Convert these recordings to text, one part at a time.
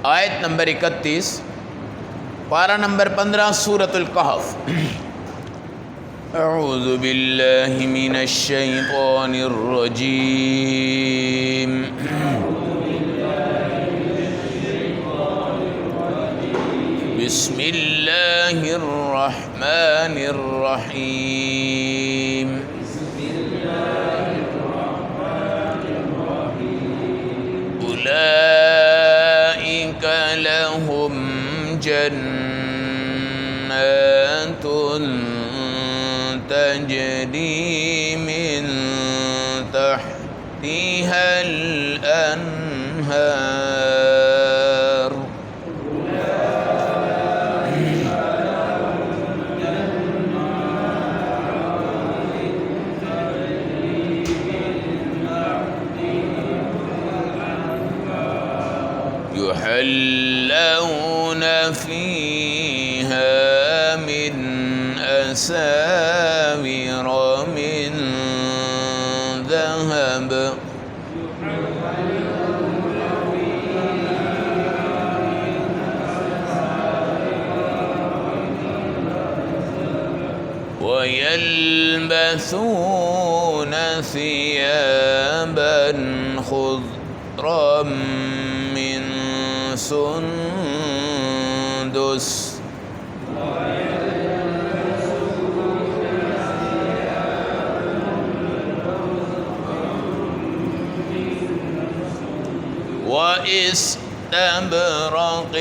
آیت نمبر 31، پارہ نمبر 15، سورۃ الکہف۔ اعوذ باللہ من الشیطان الرجیم، بسم اللہ الرحمن الرحیم۔ اولئک لهم جنات تجری من تحتها الانہار، يحلون فيها من أساور من ذهب ويلبسون ثيابا خضرا من سندس وإستبرق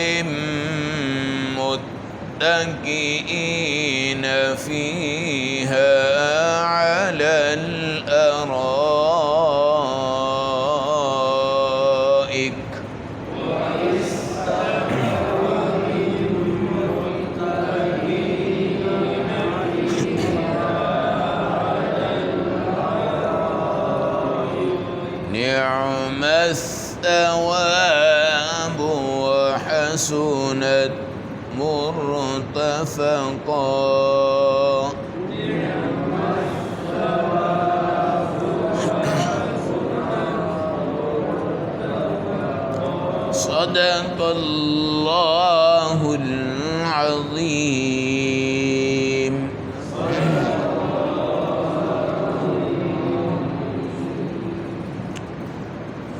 متكئين فيها على الأرائك نعم الثواب وحسنت مرتفقا۔ صدق اللہ العظیم۔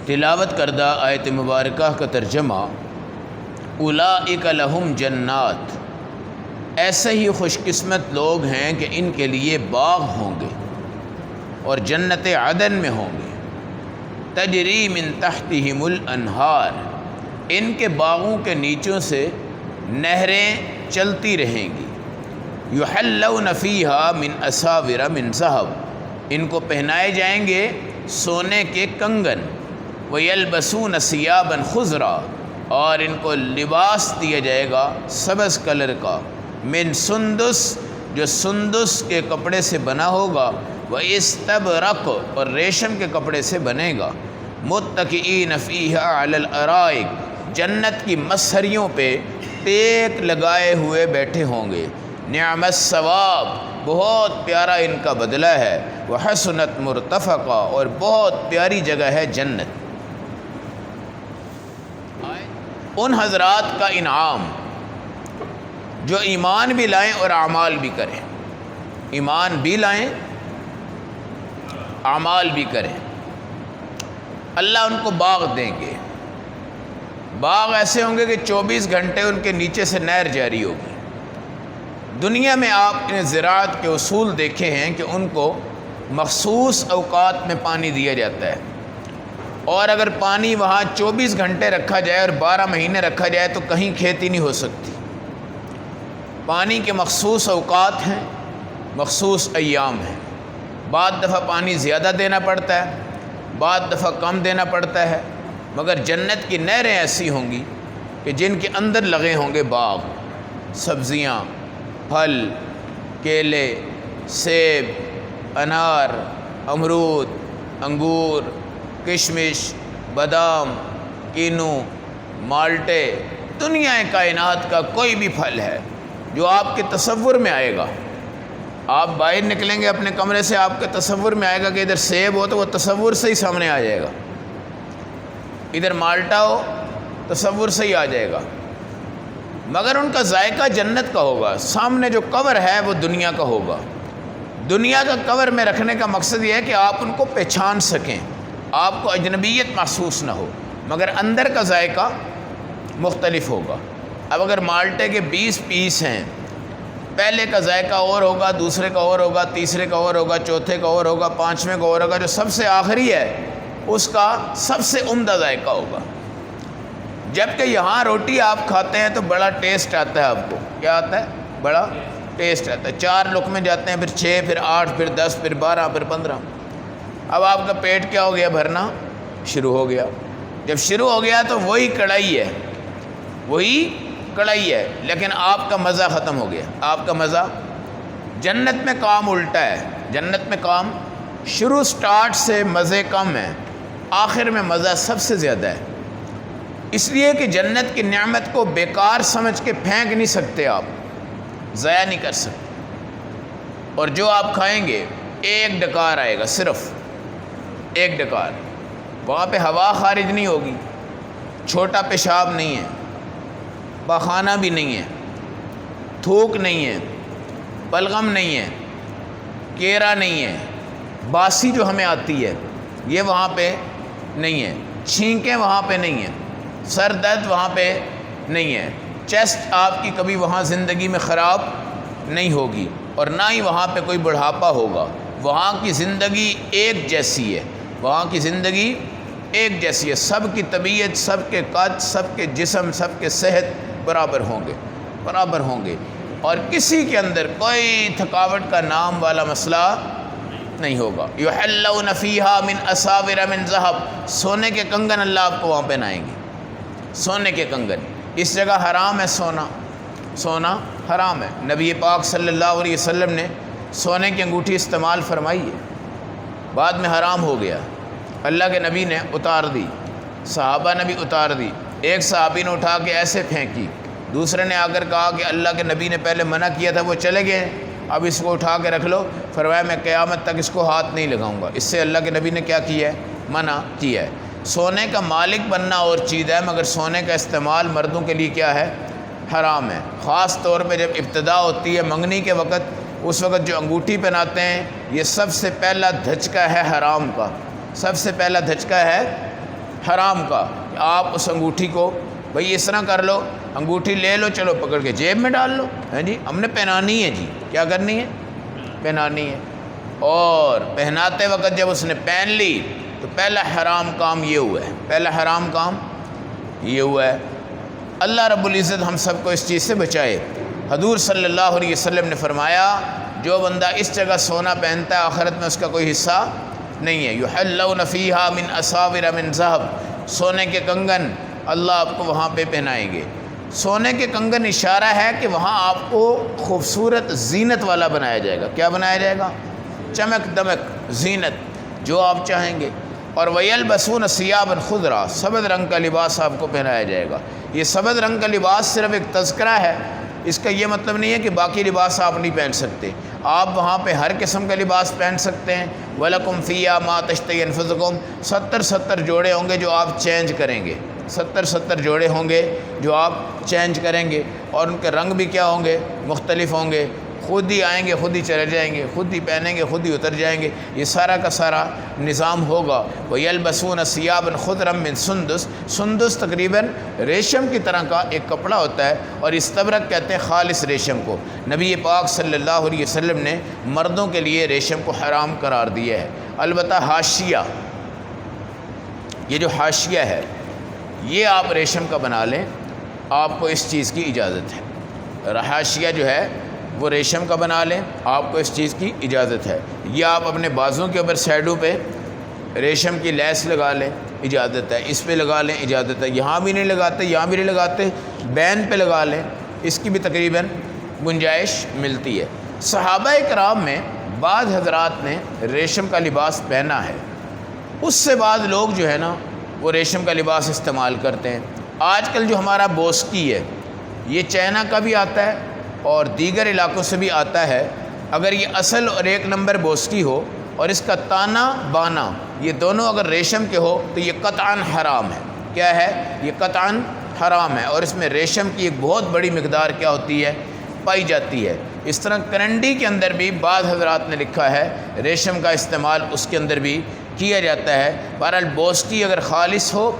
تلاوت کردہ آیت مبارکہ کا ترجمہ، اولئک لہم جنات، ایسے ہی خوش قسمت لوگ ہیں کہ ان کے لیے باغ ہوں گے اور جنت عدن میں ہوں گے، تجری من تحتہم الانہار، ان کے باغوں کے نیچوں سے نہریں چلتی رہیں گی، یحلون فیہا من اساور من ذہب، ان کو پہنائے جائیں گے سونے کے کنگن، وَيَلْبَسُونَ ثِيَابًا خُضْرًا، اور ان کو لباس دیا جائے گا سبز کلر کا، من سندس، جو سندس کے کپڑے سے بنا ہوگا، وَإِسْتَبْرَقُ، اور ریشم کے کپڑے سے بنے گا، مُتَّكِئِينَ فِيهَا عَلَى الْأَرَائِكِ، جنت کی مسہریوں پہ ٹیک لگائے ہوئے بیٹھے ہوں گے، نعم الثواب، بہت پیارا ان کا بدلہ ہے، وحسنت مرتفقہ، اور بہت پیاری جگہ ہے جنت۔ ان حضرات کا انعام جو ایمان بھی لائیں اور اعمال بھی کریں، ایمان بھی لائیں اعمال بھی کریں، اللہ ان کو باغ دیں گے۔ باغ ایسے ہوں گے کہ 24 گھنٹے ان کے نیچے سے نہر جاری ہوگی۔ دنیا میں آپ نے زراعت کے اصول دیکھے ہیں کہ ان کو مخصوص اوقات میں پانی دیا جاتا ہے، اور اگر پانی وہاں 24 گھنٹے رکھا جائے اور 12 مہینے رکھا جائے تو کہیں کھیتی نہیں ہو سکتی۔ پانی کے مخصوص اوقات ہیں، مخصوص ایام ہیں، بعض دفعہ پانی زیادہ دینا پڑتا ہے، بعض دفعہ کم دینا پڑتا ہے، مگر جنت کی نہریں ایسی ہوں گی کہ جن کے اندر لگے ہوں گے باغ، سبزیاں، پھل، کیلے، سیب، انار، امرود، انگور، کشمش، بادام، کینو، مالٹے، دنیا کائنات کا کوئی بھی پھل ہے جو آپ کے تصور میں آئے گا۔ آپ باہر نکلیں گے اپنے کمرے سے، آپ کے تصور میں آئے گا کہ ادھر سیب ہو تو وہ تصور سے ہی سامنے آ جائے گا، ادھر مالٹا ہو تصور سے ہی آ جائے گا، مگر ان کا ذائقہ جنت کا ہوگا۔ سامنے جو کور ہے وہ دنیا کا ہوگا۔ دنیا کا کور میں رکھنے کا مقصد یہ ہے کہ آپ ان کو پہچان سکیں، آپ کو اجنبیت محسوس نہ ہو، مگر اندر کا ذائقہ مختلف ہوگا۔ اب اگر مالٹے کے 20 پیس ہیں، پہلے کا ذائقہ اور ہوگا، دوسرے کا اور ہوگا، تیسرے کا اور ہوگا، چوتھے کا اور ہوگا، پانچویں کا اور ہوگا، جو سب سے آخری ہے اس کا سب سے عمدہ ذائقہ ہوگا۔ جبکہ یہاں روٹی آپ کھاتے ہیں تو بڑا ٹیسٹ آتا ہے، آپ کو کیا آتا ہے؟ بڑا ٹیسٹ آتا ہے۔ 4 لقمے جاتے ہیں، پھر 6، پھر 8، پھر 10، پھر 12، پھر 15۔ اب آپ کا پیٹ کیا ہو گیا؟ بھرنا شروع ہو گیا۔ جب شروع ہو گیا تو وہی کڑھائی ہے، وہی کڑھائی ہے، لیکن آپ کا مزہ ختم ہو گیا۔ آپ کا مزہ، جنت میں کام الٹا ہے۔ جنت میں کام شروع سٹارٹ سے مزے کم ہیں، آخر میں مزہ سب سے زیادہ ہے، اس لیے کہ جنت کی نعمت کو بیکار سمجھ کے پھینک نہیں سکتے، آپ ضائع نہیں کر سکتے۔ اور جو آپ کھائیں گے، 1 ڈکار آئے گا، صرف 1 ڈکار۔ وہاں پہ ہوا خارج نہیں ہوگی، چھوٹا پیشاب نہیں ہے، پاخانہ بھی نہیں ہے، تھوک نہیں ہے، بلغم نہیں ہے، کیرا نہیں ہے، باسی جو ہمیں آتی ہے یہ وہاں پہ نہیں ہے، چھینکیں وہاں پہ نہیں ہیں، سر درد وہاں پہ نہیں ہے، چیسٹ آپ کی کبھی وہاں زندگی میں خراب نہیں ہوگی، اور نہ ہی وہاں پہ کوئی بڑھاپا ہوگا۔ وہاں کی زندگی ایک جیسی ہے، وہاں کی زندگی ایک جیسی ہے، سب کی طبیعت، سب کے قد، سب کے جسم، سب کے صحت برابر ہوں گے، اور کسی کے اندر کوئی تھکاوٹ کا نام والا مسئلہ نہیں ہوگا۔ یحلون فیہا من اساور من ذہب، سونے کے کنگن اللہ آپ کو وہاں پہنائیں گے، سونے کے کنگن۔ اس جگہ حرام ہے سونا حرام ہے۔ نبی پاک صلی اللہ علیہ وسلم نے سونے کی انگوٹھی استعمال فرمائی ہے، بعد میں حرام ہو گیا، اللہ کے نبی نے اتار دی، صحابہ نے بھی اتار دی۔ ایک صحابی نے اٹھا کے ایسے پھینکی، دوسرے نے آ کر کہا کہ اللہ کے نبی نے پہلے منع کیا تھا، وہ چلے گئے، اب اس کو اٹھا کے رکھ لو۔ فرمایا میں قیامت تک اس کو ہاتھ نہیں لگاؤں گا۔ اس سے اللہ کے نبی نے کیا کیا ہے؟ منع کیا ہے۔ سونے کا مالک بننا اور چیز ہے، مگر سونے کا استعمال مردوں کے لیے کیا ہے؟ حرام ہے۔ خاص طور پہ جب ابتدا ہوتی ہے منگنی کے وقت، اس وقت جو انگوٹھی پہناتے ہیں، یہ سب سے پہلا دھچکا ہے حرام کا، سب سے پہلا دھچکا ہے حرام کا۔ آپ اس انگوٹھی کو بھئی اس طرح کر لو، انگوٹھی لے لو، چلو پکڑ کے جیب میں ڈال لو، ہے جی، ہم نے پہنانی ہے، جی کیا کرنی ہے؟ پہنانی ہے۔ اور پہناتے وقت جب اس نے پہن لی تو پہلا حرام کام یہ ہوا ہے، پہلا حرام کام یہ ہوا ہے۔ اللہ رب العزت ہم سب کو اس چیز سے بچائے۔ حضور صلی اللہ علیہ وسلم نے فرمایا جو بندہ اس جگہ سونا پہنتا ہے آخرت میں اس کا کوئی حصہ نہیں ہے۔ یحلون فیہا من اساور من ذہب، سونے کے کنگن اللہ آپ کو وہاں پہ پہنائیں گے۔ سونے کے کنگن اشارہ ہے کہ وہاں آپ کو خوبصورت زینت والا بنایا جائے گا۔ کیا بنایا جائے گا؟ چمک دمک زینت جو آپ چاہیں گے۔ اور وَيَلْبَسُونَ ثِيَابًا خُضْرًا، سبز رنگ کا لباس آپ کو پہنایا جائے گا۔ یہ سبز رنگ کا لباس صرف ایک تذکرہ ہے، اس کا یہ مطلب نہیں ہے کہ باقی لباس آپ نہیں پہن سکتے۔ آپ وہاں پہ ہر قسم کا لباس پہن سکتے ہیں۔ وَلَكُمْ فِيهَا مَا تَشْتَهِي أَنفُسُكُمْ، 70 جوڑے ہوں گے جو آپ چینج کریں گے، 70 جوڑے ہوں گے جو آپ چینج کریں گے، اور ان کے رنگ بھی کیا ہوں گے؟ مختلف ہوں گے۔ خود ہی آئیں گے، خود ہی چلے جائیں گے، خود ہی پہنیں گے، خود ہی اتر جائیں گے، یہ سارا کا سارا نظام ہوگا۔ وَيَلْبَسُونَ ثِيَابًا خُضْرًا مِّن سُندُس، سندس تقریباً ریشم کی طرح کا ایک کپڑا ہوتا ہے، اور استبرق کہتے ہیں خالص ریشم کو۔ نبی پاک صلی اللہ علیہ وسلم نے مردوں کے لیے ریشم کو حرام قرار دیا ہے۔ البتہ حاشیہ، یہ جو حاشیہ ہے یہ آپ ریشم کا بنا لیں، آپ کو اس چیز کی اجازت ہے۔ حاشیہ جو ہے وہ ریشم کا بنا لیں، آپ کو اس چیز کی اجازت ہے۔ یا آپ اپنے بازوں کے اوپر سائڈوں پہ ریشم کی لیس لگا لیں، اجازت ہے۔ اس پہ لگا لیں، اجازت ہے۔ یہاں بھی نہیں لگاتے، یہاں بھی نہیں لگاتے، بین پہ لگا لیں، اس کی بھی تقریباً گنجائش ملتی ہے۔ صحابہ کرام میں بعض حضرات نے ریشم کا لباس پہنا ہے، اس سے بعض لوگ جو ہے نا وہ ریشم کا لباس استعمال کرتے ہیں۔ آج کل جو ہمارا بوسکی ہے یہ چائنا کا بھی آتا ہے اور دیگر علاقوں سے بھی آتا ہے۔ اگر یہ اصل اور 1 نمبر بوسکی ہو اور اس کا تانا بانا یہ دونوں اگر ریشم کے ہو تو یہ قطعاً حرام ہے۔ کیا ہے؟ یہ قطعاً حرام ہے، اور اس میں ریشم کی ایک بہت بڑی مقدار کیا ہوتی ہے، پائی جاتی ہے۔ اس طرح کرنڈی کے اندر بھی بعض حضرات نے لکھا ہے ریشم کا استعمال اس کے اندر بھی کیا جاتا ہے۔ بہرحال بوسکی اگر خالص ہو،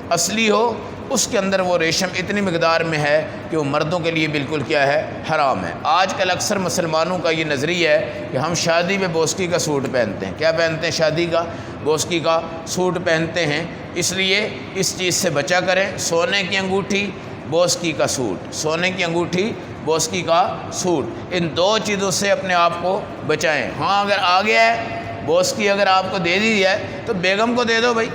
اصلی ہو، اس کے اندر وہ ریشم اتنی مقدار میں ہے کہ وہ مردوں کے لیے بالکل کیا ہے، حرام ہے۔ آج کل اکثر مسلمانوں کا یہ نظریہ ہے کہ ہم شادی میں بوسکی کا سوٹ پہنتے ہیں۔ کیا پہنتے ہیں؟ شادی کا بوسکی کا سوٹ پہنتے ہیں۔ اس لیے اس چیز سے بچا کریں۔ سونے کی انگوٹھی، بوسکی کا سوٹ، سونے کی انگوٹھی، بوسکی کا سوٹ، ان دو چیزوں سے اپنے آپ کو بچائیں۔ ہاں اگر آ گیا ہے بوسکی، اگر آپ کو دے دی جائے تو بیگم کو دے دو بھائی،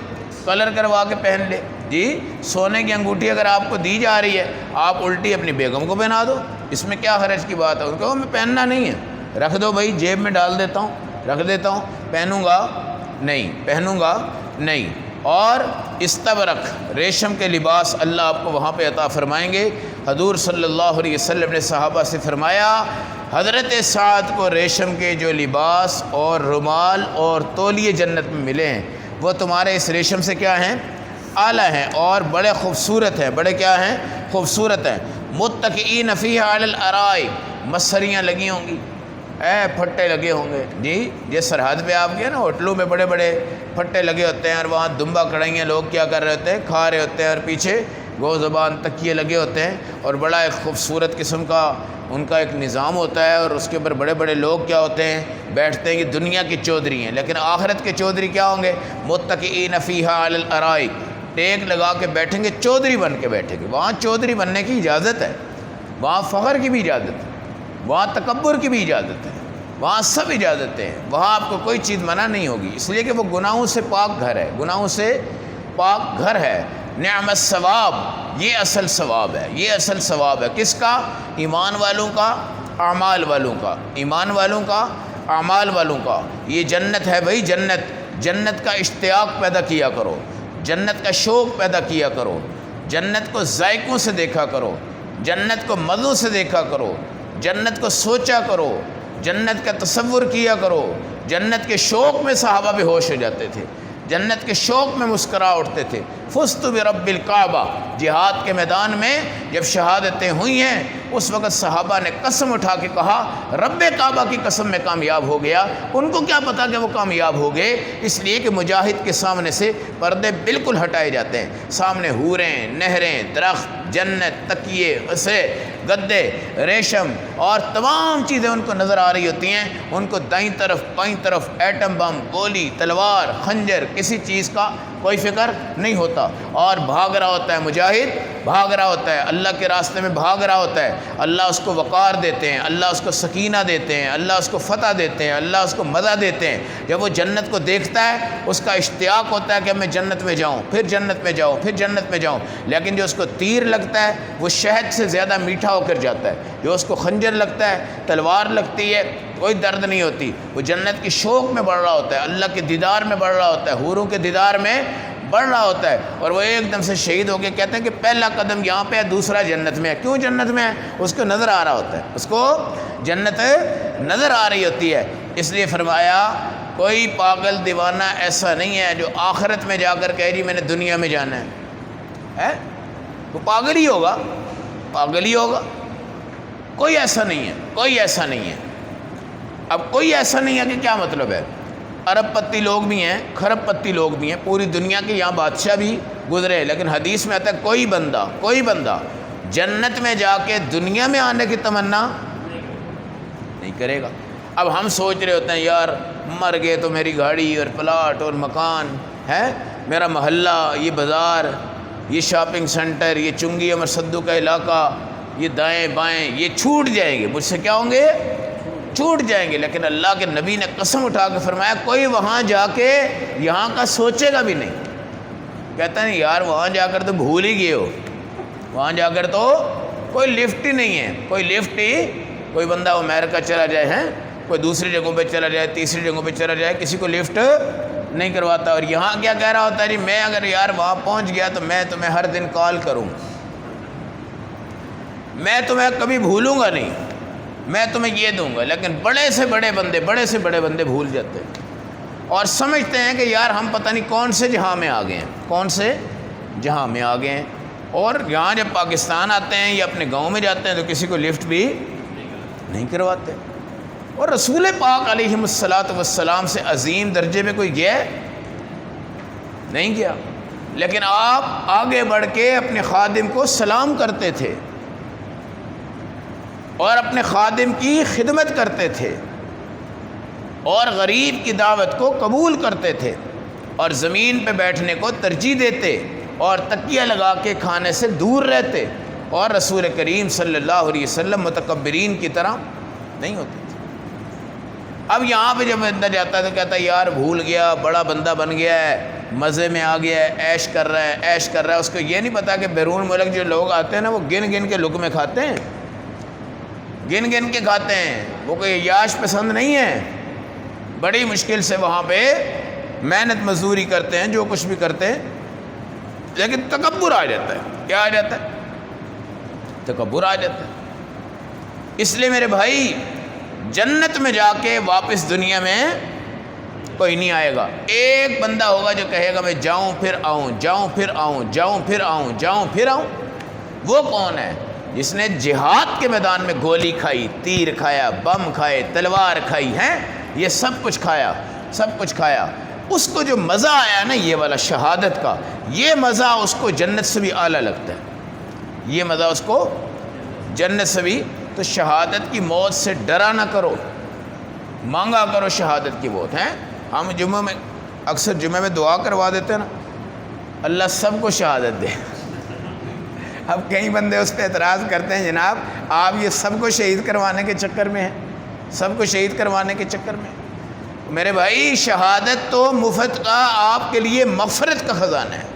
کلر کروا کے پہن لے۔ جی سونے کی انگوٹھی اگر آپ کو دی جا رہی ہے، آپ الٹی اپنی بیگم کو پہنا دو، اس میں کیا حرج کی بات ہے؟ ان کو میں پہننا نہیں ہے، رکھ دو بھائی، جیب میں ڈال دیتا ہوں، رکھ دیتا ہوں، پہنوں گا نہیں، پہنوں گا نہیں۔ اور استبرق، ریشم کے لباس اللہ آپ کو وہاں پہ عطا فرمائیں گے۔ حضور صلی اللہ علیہ وسلم نے صحابہ سے فرمایا، حضرت سعد کو ریشم کے جو لباس اور رومال اور تولیے جنت میں ملے ہیں، وہ تمہارے اس ریشم سے کیا ہیں؟ اعلیٰ ہیں اور بڑے خوبصورت ہیں۔ بڑے کیا ہیں؟ خوبصورت ہیں۔ متکئین فیہا علی الارائک، مسریاں لگی ہوں گی، پھٹے لگے ہوں گے۔ جی یہ سرحد پہ آپ گئے نا، ہوٹلوں میں بڑے بڑے پھٹے لگے ہوتے ہیں، اور وہاں دمبا کڑھائیاں لوگ کیا کر رہے ہوتے ہیں، کھا رہے ہوتے ہیں، اور پیچھے گو زبان تکیے لگے ہوتے ہیں، اور بڑا ایک خوبصورت قسم کا ان کا ایک نظام ہوتا ہے، اور اس کے اوپر بڑے بڑے لوگ کیا ہوتے ہیں، بیٹھتے ہیں کہ دنیا کے چودھری ہیں، لیکن آخرت کے چودھری کیا ہوں گے؟ متکئین فیہا علی الارائک، ٹیک لگا کے بیٹھیں گے، چودھری بن کے بیٹھیں گے۔ وہاں چودھری بننے کی اجازت ہے، وہاں فخر کی بھی اجازت ہے، وہاں تکبر کی بھی اجازت ہے، وہاں سب اجازتیں ہیں، وہاں آپ کو کوئی چیز منع نہیں ہوگی، اس لیے کہ وہ گناہوں سے پاک گھر ہے، گناہوں سے پاک گھر ہے۔ نعم الثواب، یہ اصل ثواب ہے، یہ اصل ثواب ہے، کس کا؟ ایمان والوں کا، اعمال والوں کا، ایمان والوں کا، اعمال والوں کا۔ یہ جنت ہے بھائی، جنت، جنت کا اشتیاق پیدا کیا کرو، جنت کا شوق پیدا کیا کرو، جنت کو ذائقوں سے دیکھا کرو، جنت کو مزوں سے دیکھا کرو، جنت کو سوچا کرو، جنت کا تصور کیا کرو۔ جنت کے شوق میں صحابہ بے ہوش ہو جاتے تھے، جنت کے شوق میں مسکرا اٹھتے تھے۔ فزت برب الکعبہ، جہاد کے میدان میں جب شہادتیں ہوئی ہیں، اس وقت صحابہ نے قسم اٹھا کے کہا، رب کعبہ کی قسم میں کامیاب ہو گیا۔ ان کو کیا پتا کہ وہ کامیاب ہو گئے، اس لیے کہ مجاہد کے سامنے سے پردے بالکل ہٹائے جاتے ہیں، سامنے حوریں، نہریں، درخت، جنت، تکیے، اسرے، گدے، ریشم اور تمام چیزیں ان کو نظر آ رہی ہوتی ہیں۔ ان کو دائیں طرف بائیں طرف ایٹم بم، گولی، تلوار، خنجر، کسی چیز کا کوئی فکر نہیں ہوتا، اور بھاگ رہا ہوتا ہے مجاہد، بھاگ رہا ہوتا ہے، اللہ کے راستے میں بھاگ رہا ہوتا ہے۔ اللہ اس کو وقار دیتے ہیں، اللہ اس کو سکینہ دیتے ہیں، اللہ اس کو فتح دیتے ہیں، اللہ اس کو مزہ دیتے ہیں۔ جب وہ جنت کو دیکھتا ہے، اس کا اشتیاق ہوتا ہے کہ میں جنت میں جاؤں، پھر جنت میں جاؤں، پھر جنت میں جاؤں۔ لیکن جو اس کو تیر لگتا ہے وہ شہد سے زیادہ میٹھا ہو کر جاتا ہے، جو اس کو خنجر لگتا ہے، تلوار لگتی ہے، کوئی درد نہیں ہوتی۔ وہ جنت کی شوق میں بڑھ رہا ہوتا ہے، اللہ کے دیدار میں بڑھ رہا ہوتا ہے، حوروں کے دیدار میں بڑھ رہا ہوتا ہے، اور وہ ایک دم سے شہید ہو کے کہتے ہیں کہ پہلا قدم یہاں پہ ہے، دوسرا جنت میں ہے۔ کیوں جنت میں ہے؟ اس کو نظر آ رہا ہوتا ہے، اس کو جنت نظر آ رہی ہوتی ہے۔ اس لیے فرمایا کوئی پاگل دیوانہ ایسا نہیں ہے جو آخرت میں جا کر کہے جی میں نے دنیا میں جانا ہے، وہ پاگل ہی ہوگا، پاگل ہی ہوگا۔ کوئی ایسا نہیں ہے، کوئی ایسا نہیں ہے۔ اب کوئی ایسا نہیں ہے کہ کیا مطلب ہے؟ ارب پتی لوگ بھی ہیں، کھرب پتی لوگ بھی ہیں، پوری دنیا کے یہاں بادشاہ بھی گزرے، لیکن حدیث میں آتا ہے کوئی بندہ جنت میں جا کے دنیا میں آنے کی تمنا نہیں کرے گا۔ اب ہم سوچ رہے ہوتے ہیں یار مر گئے تو میری گاڑی اور پلاٹ اور مکان ہے، میرا محلہ، یہ بازار، یہ شاپنگ سینٹر، یہ چنگی امر سدو کا علاقہ، یہ دائیں بائیں، یہ چھوٹ جائیں گے، مجھ سے کیا ہوں گے؟ چھوٹ جائیں گے۔ لیکن اللہ کے نبی نے قسم اٹھا کے فرمایا کوئی وہاں جا کے یہاں کا سوچے گا بھی نہیں۔ کہتا نہیں یار وہاں جا کر تو بھول ہی گئے ہو، وہاں جا کر تو کوئی لفٹ ہی نہیں ہے، کوئی لفٹ ہی، کوئی بندہ امریکہ چلا جائے ہیں، کوئی دوسری جگہوں پہ چلا جائے، تیسری جگہوں پہ چلا جائے، کسی کو لفٹ نہیں کرواتا۔ اور یہاں کیا کہہ رہا ہوتا ہے جی میں اگر یار وہاں پہنچ گیا تو میں تمہیں ہر دن کال کروں، میں تمہیں کبھی بھولوں گا نہیں، میں تمہیں یہ دوں گا۔ لیکن بڑے سے بڑے بندے بھول جاتے ہیں اور سمجھتے ہیں کہ یار ہم پتہ نہیں کون سے جہاں میں آ گئے ہیں، کون سے جہاں میں آ گئے ہیں۔ اور یہاں جب پاکستان آتے ہیں یا اپنے گاؤں میں جاتے ہیں تو کسی کو لفٹ بھی نہیں کرواتے. اور رسول پاک علیہ الصلاۃ والسلام سے عظیم درجے میں کوئی گیا نہیں گیا، لیکن آپ آگے بڑھ کے اپنے خادم کو سلام کرتے تھے اور اپنے خادم کی خدمت کرتے تھے اور غریب کی دعوت کو قبول کرتے تھے اور زمین پہ بیٹھنے کو ترجیح دیتے اور تکیہ لگا کے کھانے سے دور رہتے، اور رسول کریم صلی اللہ علیہ وسلم متکبرین کی طرح نہیں ہوتے تھے. اب یہاں پہ جب اندر جاتا ہے تو کہتا ہے یار بھول گیا، بڑا بندہ بن گیا ہے، مزے میں آ گیا ہے، عیش کر رہا ہے. اس کو یہ نہیں پتا کہ بیرون ملک جو لوگ آتے ہیں نا وہ گن گن کے لقمے کھاتے ہیں، گن گن کے کھاتے ہیں، وہ کوئی عیاش پسند نہیں ہے. بڑی مشکل سے وہاں پہ محنت مزدوری کرتے ہیں، جو کچھ بھی کرتے ہیں، لیکن تکبر آ جاتا ہے. کیا آ جاتا ہے؟ تکبر آ جاتا ہے. اس لیے میرے بھائی جنت میں جا کے واپس دنیا میں کوئی نہیں آئے گا. ایک بندہ ہوگا جو کہے گا میں جاؤں پھر آؤں، جاؤں پھر آؤں، جاؤں پھر آؤں، جاؤں پھر آؤں. وہ کون ہے؟ جس نے جہاد کے میدان میں گولی کھائی، تیر کھایا، بم کھائے، تلوار کھائی ہے، یہ سب کچھ کھایا، سب کچھ کھایا. اس کو جو مزہ آیا نا یہ والا شہادت کا، یہ مزہ اس کو جنت سے بھی اعلیٰ لگتا ہے. یہ مزہ اس کو جنت سے بھی. تو شہادت کی موت سے ڈرا نہ کرو، مانگا کرو شہادت کی موت. ہیں ہم جمعہ میں اکثر جمعہ میں دعا کروا دیتے ہیں نا، اللہ سب کو شہادت دے. اب کئی بندے اس پہ اعتراض کرتے ہیں جناب آپ یہ سب کو شہید کروانے کے چکر میں ہیں، سب کو شہید کروانے کے چکر میں. میرے بھائی شہادت تو مفت کا آپ کے لیے مغفرت کا خزانہ ہے.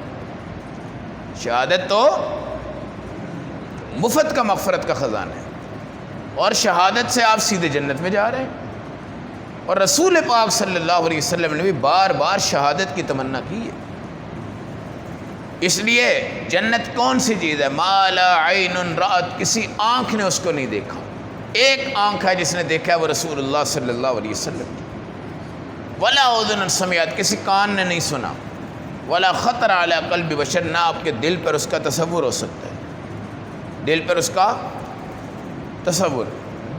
شہادت تو مفت کا مغفرت کا خزانہ ہے، اور شہادت سے آپ سیدھے جنت میں جا رہے ہیں. اور رسول پاک صلی اللہ علیہ وسلم نے بھی بار بار شہادت کی تمنا کی ہے. اس لیے جنت کون سی چیز ہے؟ ما لا عین رأت، کسی آنکھ نے اس کو نہیں دیکھا. ایک آنکھ ہے جس نے دیکھا ہے، وہ رسول اللہ صلی اللہ علیہ وسلم. ولا اذن سمعت، کسی کان نے نہیں سنا. ولا خطر علی قلب بشر، نہ آپ کے دل پر اس کا تصور ہو سکتا ہے، دل پر اس کا تصور.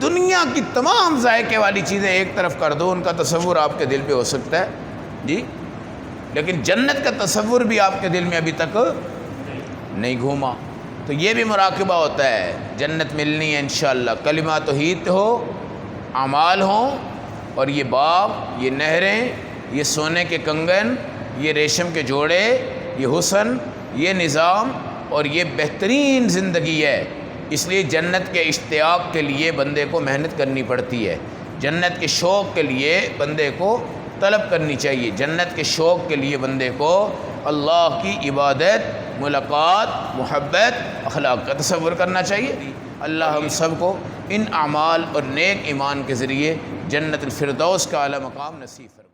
دنیا کی تمام ذائقے والی چیزیں ایک طرف کر دو، ان کا تصور آپ کے دل پہ ہو سکتا ہے جی، لیکن جنت کا تصور بھی آپ کے دل میں ابھی تک نہیں گھوما. تو یہ بھی مراقبہ ہوتا ہے. جنت ملنی ہے انشاءاللہ. کلمہ توحید ہو، اعمال ہوں، اور یہ باغ، یہ نہریں، یہ سونے کے کنگن، یہ ریشم کے جوڑے، یہ حسن، یہ نظام اور یہ بہترین زندگی ہے. اس لیے جنت کے اشتیاق کے لیے بندے کو محنت کرنی پڑتی ہے. جنت کے شوق کے لیے بندے کو طلب کرنی چاہیے. جنت کے شوق کے لیے بندے کو اللہ کی عبادت، ملاقات، محبت، اخلاق کا تصور کرنا چاہیے. اللہ ہم سب کو ان اعمال اور نیک ایمان کے ذریعے جنت الفردوس کا اعلیٰ مقام نصیب فرمائے.